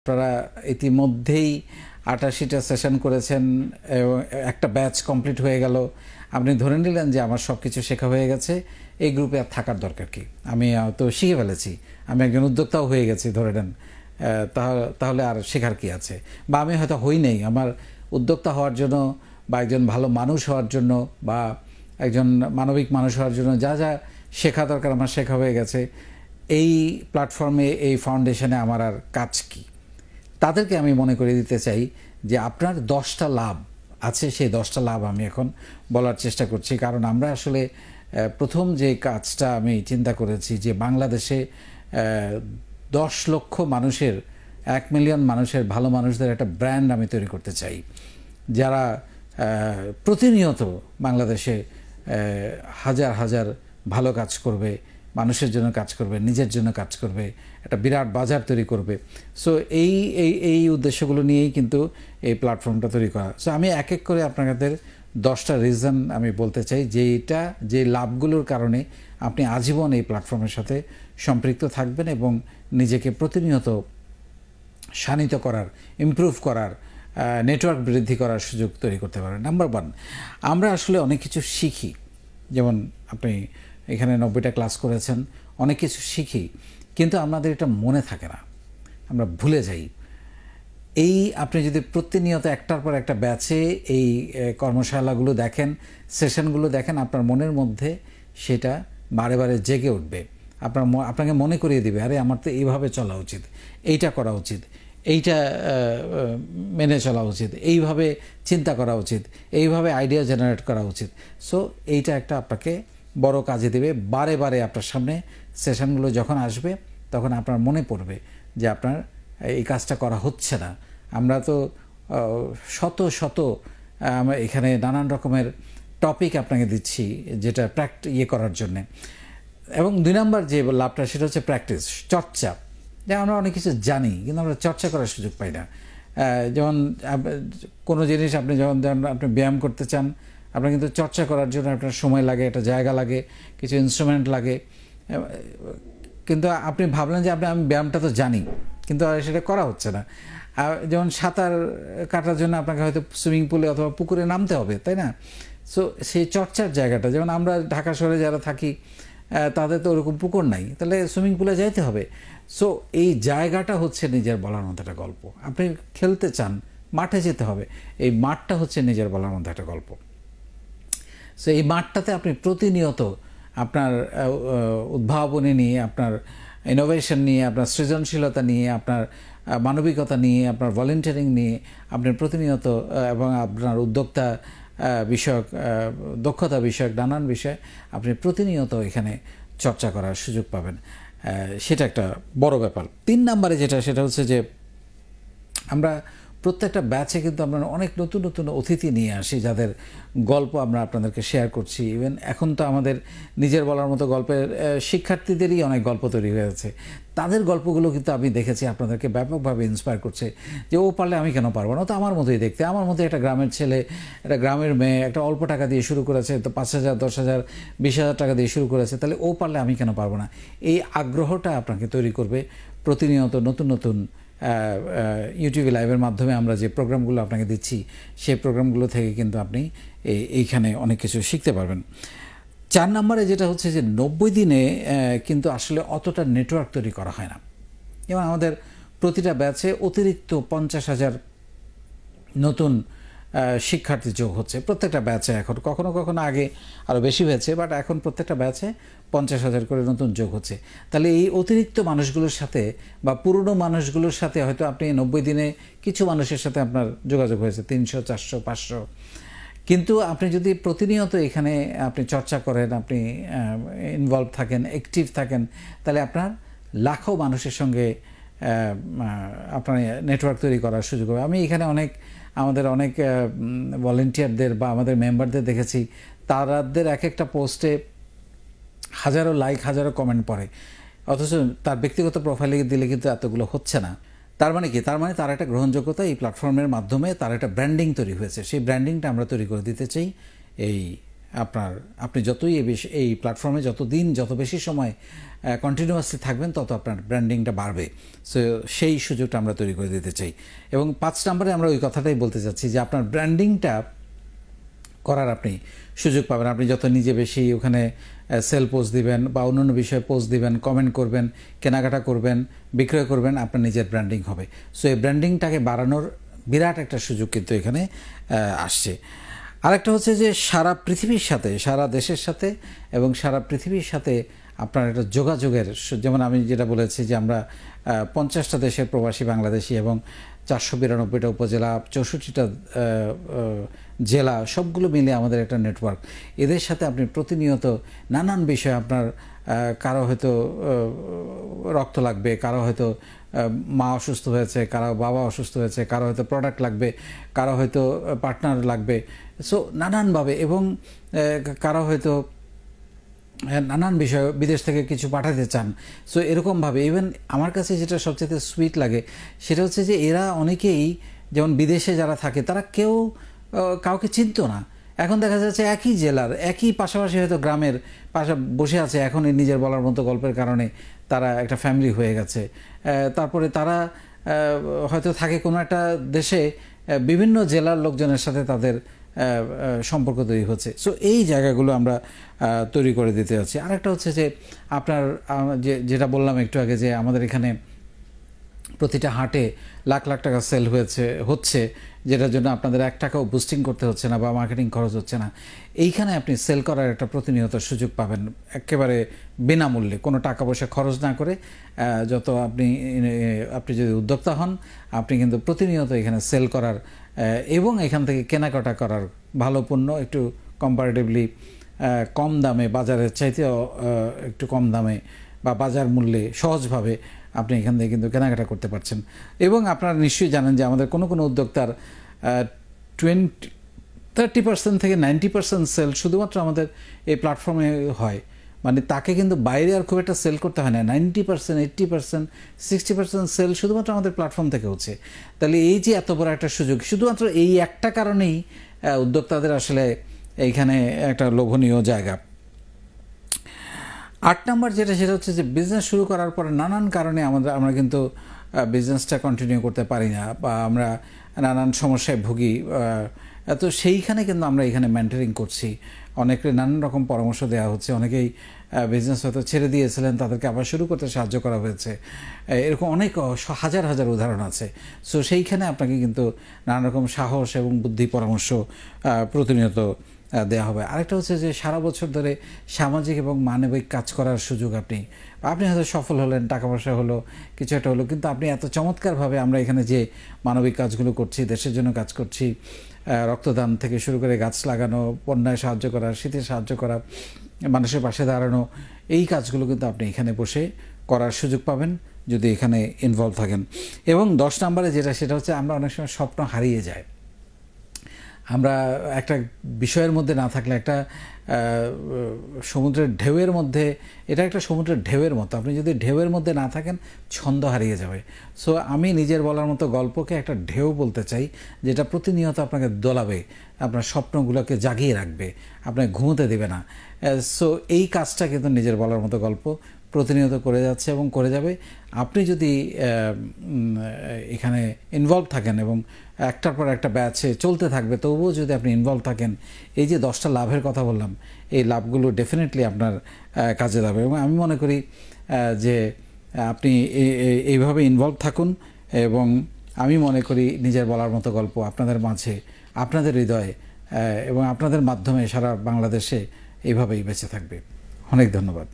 আপনারা ইতিমধ্যেই ৮৮টা সেশন করেছেন এবং একটা ব্যাচ কমপ্লিট হয়ে গেল। আপনি ধরে নিলেন যে আমার সব কিছু শেখা হয়ে গেছে, এই গ্রুপে আর থাকার দরকার কি? আমি তো শিখে ফেলেছি, আমি একজন উদ্যোক্তাও হয়ে গেছি ধরে নেন, তাহলে আর শেখার কি আছে? বা আমি হয়তো হই নেই, আমার উদ্যোক্তা হওয়ার জন্য বা একজন ভালো মানুষ হওয়ার জন্য বা একজন মানবিক মানুষ হওয়ার জন্য যা যা শেখা দরকার আমার শেখা হয়ে গেছে। এই প্ল্যাটফর্মে, এই ফাউন্ডেশনে আমার আর কাজ কি? তাদেরকে আমি মনে করে দিতে চাই যে আপনার 10টা লাভ আছে, সেই 10টা লাভ আমি এখন বলার চেষ্টা করছি। কারণ আমরা আসলে প্রথম যে কাজটা আমি চিন্তা করেছি যে বাংলাদেশে 10 লক্ষ মানুষের, 1 মিলিয়ন মানুষের, ভালো মানুষদের একটা ব্র্যান্ড আমি তৈরি করতে চাই, যারা প্রতিনিয়ত বাংলাদেশে হাজার হাজার ভালো কাজ করবে, মানুষের জন্য কাজ করবে, নিজের জন্য কাজ করবে, একটা বিরাট বাজার তৈরি করবে। সো এই উদ্দেশ্যগুলো নিয়েই কিন্তু এই প্ল্যাটফর্মটা তৈরি করা। সো আমি এক এক করে আপনাদের 10টা রিজন আমি বলতে চাই যে লাভগুলোর কারণে আপনি আজীবন এই প্ল্যাটফর্মের সাথে সম্পৃক্ত থাকবেন এবং নিজেকে প্রতিনিয়ত শানিত করার, ইমপ্রুভ করার, নেটওয়ার্ক বৃদ্ধি করার সুযোগ তৈরি করতে পারেন। নাম্বার 1, আমরা আসলে অনেক কিছু শিখি। যেমন আপনি এখানে 90টা ক্লাস করেছেন, অনেক কিছু শিখি, কিন্তু আমাদের এটা মনে থাকে না, আমরা ভুলে যাই। এই আপনি যদি প্রতিনিয়ত একটার পর একটা ব্যাচে এই কর্মশালাগুলো দেখেন, সেশনগুলো দেখেন, আপনার মনের মধ্যে সেটা বারে বারে জেগে উঠবে। আপনাকে মনে করিয়ে দিবে, আরে আমার তো এইভাবে চলা উচিত, এইটা করা উচিত, এইটা মেনে চলা উচিত, এইভাবে চিন্তা করা উচিত, এইভাবে আইডিয়া জেনারেট করা উচিত। সো এইটা একটা আপনাকে বড় কাজে দেবে। বারে বারে আপনার সামনে সেশনগুলো যখন আসবে তখন আপনার মনে পড়বে যে আপনার এই কাজটা করা হচ্ছে না। আমরা তো শত শত এখানে নানান রকমের টপিক আপনাকে দিচ্ছি যেটা করার জন্যে। এবং 2 নম্বর যে লাভটা সেটা হচ্ছে প্র্যাকটিস, চর্চা। যেমন আমরা অনেক কিছু জানি কিন্তু আমরা চর্চা করার সুযোগ পাই না। যেমন কোনো জিনিস আপনি যখন আপনি ব্যায়াম করতে চান, আপনার কিন্তু চর্চা করার জন্য আপনার সময় লাগে, একটা জায়গা লাগে, কিছু ইনস্ট্রুমেন্ট লাগে। কিন্তু আপনি ভাবলেন যে আমি ব্যায়ামটা তো জানি, কিন্তু সেটা করা হচ্ছে না। যেমন সাঁতার কাটার জন্য আপনাকে হয়তো সুইমিং পুলে অথবা পুকুরে নামতে হবে, তাই না? সো সেই চর্চার জায়গাটা, যেমন আমরা ঢাকা শহরে যারা থাকি তাদের তো ওরকম পুকুর নাই, তাহলে সুইমিং পুলে যাইতে হবে। সো এই জায়গাটা হচ্ছে নিজের বলার মতো একটা গল্প। আপনি খেলতে চান, মাঠে যেতে হবে, এই মাঠটা হচ্ছে নিজের বলার মতো একটা গল্প। সো এই মাঠটাতে আপনি প্রতিনিয়ত আপনার উদ্ভাবনী নিয়ে, আপনার ইনোভেশন নিয়ে, আপনার সৃজনশীলতা নিয়ে, আপনার মানবিকতা নিয়ে, আপনার ভলেন্টিয়ারিং নিয়ে আপনি প্রতিনিয়ত, এবং আপনার উদ্যোক্তা বিষয়ক, দক্ষতা বিষয়ক নানান বিষয় আপনি প্রতিনিয়ত এখানে চর্চা করার সুযোগ পাবেন। সেটা একটা বড় ব্যাপার। 3 নম্বরে সেটা হচ্ছে যে আমরা প্রত্যেকটা ব্যাচে কিন্তু আমরা অনেক নতুন নতুন অতিথি নিয়ে আসি, যাদের গল্প আমরা আপনাদেরকে শেয়ার করছি। ইভেন এখন তো আমাদের নিজের বলার মতো গল্পের শিক্ষার্থীদেরই অনেক গল্প তৈরি হয়েছে। তাদের গল্পগুলো কিন্তু আমি দেখেছি আপনাদেরকে ব্যাপকভাবে ইন্সপায়ার করছে যে ও পারলে আমি কেন পারবো না? তো আমার মতোই দেখতে, আমার মতো একটা গ্রামের ছেলে, একটা গ্রামের মেয়ে, একটা অল্প টাকা দিয়ে শুরু করেছে, তো 5,000, 10,000, 20,000 টাকা দিয়ে শুরু করেছে, তাহলে ও পারলে আমি কেন পারবো না? এই আগ্রহটা আপনাকে তৈরি করবে প্রতিনিয়ত নতুন নতুন ইউটিউবে লাইভের মাধ্যমে আমরা যে প্রোগ্রামগুলো আপনাকে দিচ্ছি, সেই প্রোগ্রামগুলো থেকে কিন্তু আপনি এইখানে অনেক কিছু শিখতে পারবেন। 4 নম্বরে যেটা হচ্ছে যে 90 দিনে কিন্তু আসলে অতটা নেটওয়ার্ক তৈরি করা হয় না। যেমন আমাদের প্রতিটা ব্যাচে অতিরিক্ত 50,000 নতুন শিক্ষার্থী যোগ হচ্ছে প্রত্যেকটা ব্যাচে। এখন কখনো কখনো আগে আরও বেশি হয়েছে, বাট এখন প্রত্যেকটা ব্যাচে 50,000 করে নতুন যোগ হচ্ছে। তাহলে এই অতিরিক্ত মানুষগুলোর সাথে বা পুরনো মানুষগুলোর সাথে হয়তো আপনি 90 দিনে কিছু মানুষের সাথে আপনার যোগাযোগ হয়েছে 300, 400, 500, কিন্তু আপনি যদি প্রতিনিয়ত এখানে আপনি চর্চা করেন, আপনি ইনভলভ থাকেন, অ্যাক্টিভ থাকেন, তাহলে আপনার লাখো মানুষের সঙ্গে আপনার নেটওয়ার্ক তৈরি করার সুযোগ হবে। আমি এখানে আমাদের অনেক ভলেন্টিয়ারদের বা আমাদের মেম্বারদের দেখেছি, তাদের এক একটা পোস্টে হাজারো লাইক, হাজারো কমেন্ট পড়ে, অথচ তার ব্যক্তিগত প্রোফাইলে দিলে কিন্তু এতগুলো হচ্ছে না। তার মানে কি? তার মানে তার একটা গ্রহণযোগ্যতা এই প্ল্যাটফর্মের মাধ্যমে তার একটা ব্র্যান্ডিং তৈরি হয়েছে। সেই ব্র্যান্ডিংটা আমরা তৈরি করে দিতে চাই এই আপনি যতই এই প্ল্যাটফর্মে যত বেশি সময় কন্টিনিউয়াসলি থাকবেন তত আপনার ব্র্যান্ডিংটা বাড়বে। সো সেই সুযোগটা আমরা তৈরি করে দিতে চাই। এবং 5 নম্বরে আমরা ওই কথাটাই বলতে চাচ্ছি যে আপনার ব্র্যান্ডিংটা করার আপনি সুযোগ পাবেন। আপনি যত নিজে বেশি ওখানে সেল পোস্ট দিবেন বা অন্যান্য বিষয়ে পোস্ট দিবেন, কমেন্ট করবেন, কেনাকাটা করবেন, বিক্রয় করবেন, আপনার নিজের ব্র্যান্ডিং হবে। সো এই ব্র্যান্ডিংটাকে বাড়ানোর বিরাট একটা সুযোগ কিন্তু এখানে আসছে। আরেকটা হচ্ছে যে সারা পৃথিবীর সাথে, সারা দেশের সাথে এবং সারা পৃথিবীর সাথে আপনার একটা যোগাযোগের, যেমন আমি যেটা বলেছি যে আমরা 50টা দেশের প্রবাসী বাংলাদেশি এবং 492টা উপজেলা, 64টা জেলা, সবগুলো মিলে আমাদের একটা নেটওয়ার্ক। এদের সাথে আপনি প্রতিনিয়ত নানান বিষয়ে আপনার কারো হয়তো রক্ত লাগবে, কারো হয়তো মা অসুস্থ হয়েছে, কারো বাবা অসুস্থ হয়েছে, কারো হয়তো প্রোডাক্ট লাগবে, কারো হয়তো পার্টনার লাগবে। সো নানানভাবে, এবং কারো হয়তো নানান বিষয় বিদেশ থেকে কিছু পাঠাতে চান। সো এরকমভাবে ইভেন আমার কাছে যেটা সবচেয়ে সুইট লাগে সেটা হচ্ছে যে এরা অনেকেই, যেমন বিদেশে যারা থাকে তারা কেউ কাউকে চিনত না। এখন দেখা যাচ্ছে একই জেলার, একই পাশাপাশি হয়তো গ্রামের পাশে বসে আছে, এখন নিজের বলার মতো গল্পের কারণে তারা একটা ফ্যামিলি হয়ে গেছে। তারপরে তারা হয়তো থাকে কোনো একটা দেশে, বিভিন্ন জেলার লোকজনের সাথে তাদের সম্পর্ক তৈরি হচ্ছে। সো এই জায়গাগুলো আমরা তৈরি করে দিতে যাচ্ছি। আরেকটা হচ্ছে যে আপনার যেটা বললাম একটু আগে যে আমাদের এখানে প্রতিটা হাটে লাখ লাখ টাকা সেল হচ্ছে, যেটার জন্য আপনাদের 1 টাকাও বুস্টিং করতে হচ্ছে না বা মার্কেটিং খরচ হচ্ছে না। এইখানে আপনি সেল করার একটা প্রতিনিয়ত সুযোগ পাবেন একেবারে বিনামূল্যে, কোনো টাকা পয়সা খরচ না করে। যত আপনি যদি উদ্যোক্তা হন, আপনি কিন্তু প্রতিনিয়ত এখানে সেল করার এবং এখান থেকে কেনাকাটা করার, ভালো পণ্য একটু কম্পারেটিভলি কম দামে, বাজারের চাইতেও একটু কম দামে বা বাজার মূল্যে সহজভাবে আপনি এখান থেকে কিন্তু কেনাকাটা করতে পারছেন। এবং আপনারা নিশ্চয়ই জানেন যে আমাদের কোনো উদ্যোক্তার 30% থেকে 90% সেল শুধুমাত্র আমাদের এই প্ল্যাটফর্মে হয়। মানে তাকে কিন্তু বাইরে আর খুব একটা সেল করতে হয় না। 90%, 80%, 60% সেল শুধুমাত্র আমাদের প্ল্যাটফর্ম থেকে হচ্ছে। তাহলে এই যে এত বড় একটা সুযোগ, শুধুমাত্র এই একটা কারণেই উদ্যোক্তাদের আসলে এইখানে একটা লোভনীয় জায়গা। 8 নম্বর সেটা হচ্ছে যে বিজনেস শুরু করার পরে নানান কারণে আমরা কিন্তু বিজনেসটা কন্টিনিউ করতে পারি না বা আমরা নানান সমস্যায় ভুগি। তো সেইখানে কিন্তু আমরা এখানে মেন্টরিং করছি, অনেকে নানান রকম পরামর্শ দেওয়া হচ্ছে। অনেকেই বিজনেস হয়তো ছেড়ে দিয়েছিলেন, তাদেরকে আবার শুরু করতে সাহায্য করা হয়েছে। এরকম অনেক হাজার হাজার উদাহরণ আছে। সো সেইখানে আপনাকে কিন্তু নানা রকম সাহস এবং বুদ্ধি পরামর্শ প্রতিনিয়ত দেওয়া হবে। আরেকটা হচ্ছে যে সারা বছর ধরে সামাজিক এবং মানবিক কাজ করার সুযোগ আপনি হয়তো সফল হলেন, টাকা পয়সা হলো, কিছু একটা হলো, কিন্তু আপনি এত চমৎকারভাবে আমরা এখানে যে মানবিক কাজগুলো করছি, দেশের জন্য কাজ করছি, রক্তদান থেকে শুরু করে গাছ লাগানো, বন্যায় সাহায্য করা, শীতে সাহায্য করা, মানুষের পাশে দাঁড়ানো, এই কাজগুলো কিন্তু আপনি এখানে বসে করার সুযোগ পাবেন যদি এখানে ইনভলভ থাকেন। এবং 10 নম্বরে সেটা হচ্ছে আমরা অনেক সময় স্বপ্ন হারিয়ে যায়। আমরা একটা বিষয়ের মধ্যে না থাকলে, একটা সমুদ্রের ঢেউয়ের মধ্যে, এটা একটা সমুদ্রের ঢেউয়ের মতো, আপনি যদি ঢেউয়ের মধ্যে না থাকেন ছন্দ হারিয়ে যাবে। সো আমি নিজের বলার মতো গল্পকে একটা ঢেউ বলতে চাই, যেটা প্রতিনিয়ত আপনাকে দোলাবে, আপনার স্বপ্নগুলোকে জাগিয়ে রাখবে, আপনাকে ঘুমোতে দেবে না। সো এই কাজটা কিন্তু নিজের বলার মতো গল্প প্রতিনিয়ত করে যাচ্ছে এবং করে যাবে। আপনি যদি এখানে ইনভলভ থাকেন এবং একটার পর একটা ব্যাচে চলতে থাকবে, তবুও যদি আপনি ইনভলভ থাকেন, এই যে 10টা লাভের কথা বললাম, এই লাভগুলো ডেফিনেটলি আপনার কাজে যাবে। এবং আমি মনে করি যে আপনি এইভাবে ইনভলভ থাকুন, এবং আমি মনে করি নিজের বলার মতো গল্প আপনাদের মাঝে, আপনাদের হৃদয়ে এবং আপনাদের মাধ্যমে সারা বাংলাদেশে এইভাবেই বেঁচে থাকবে। অনেক ধন্যবাদ।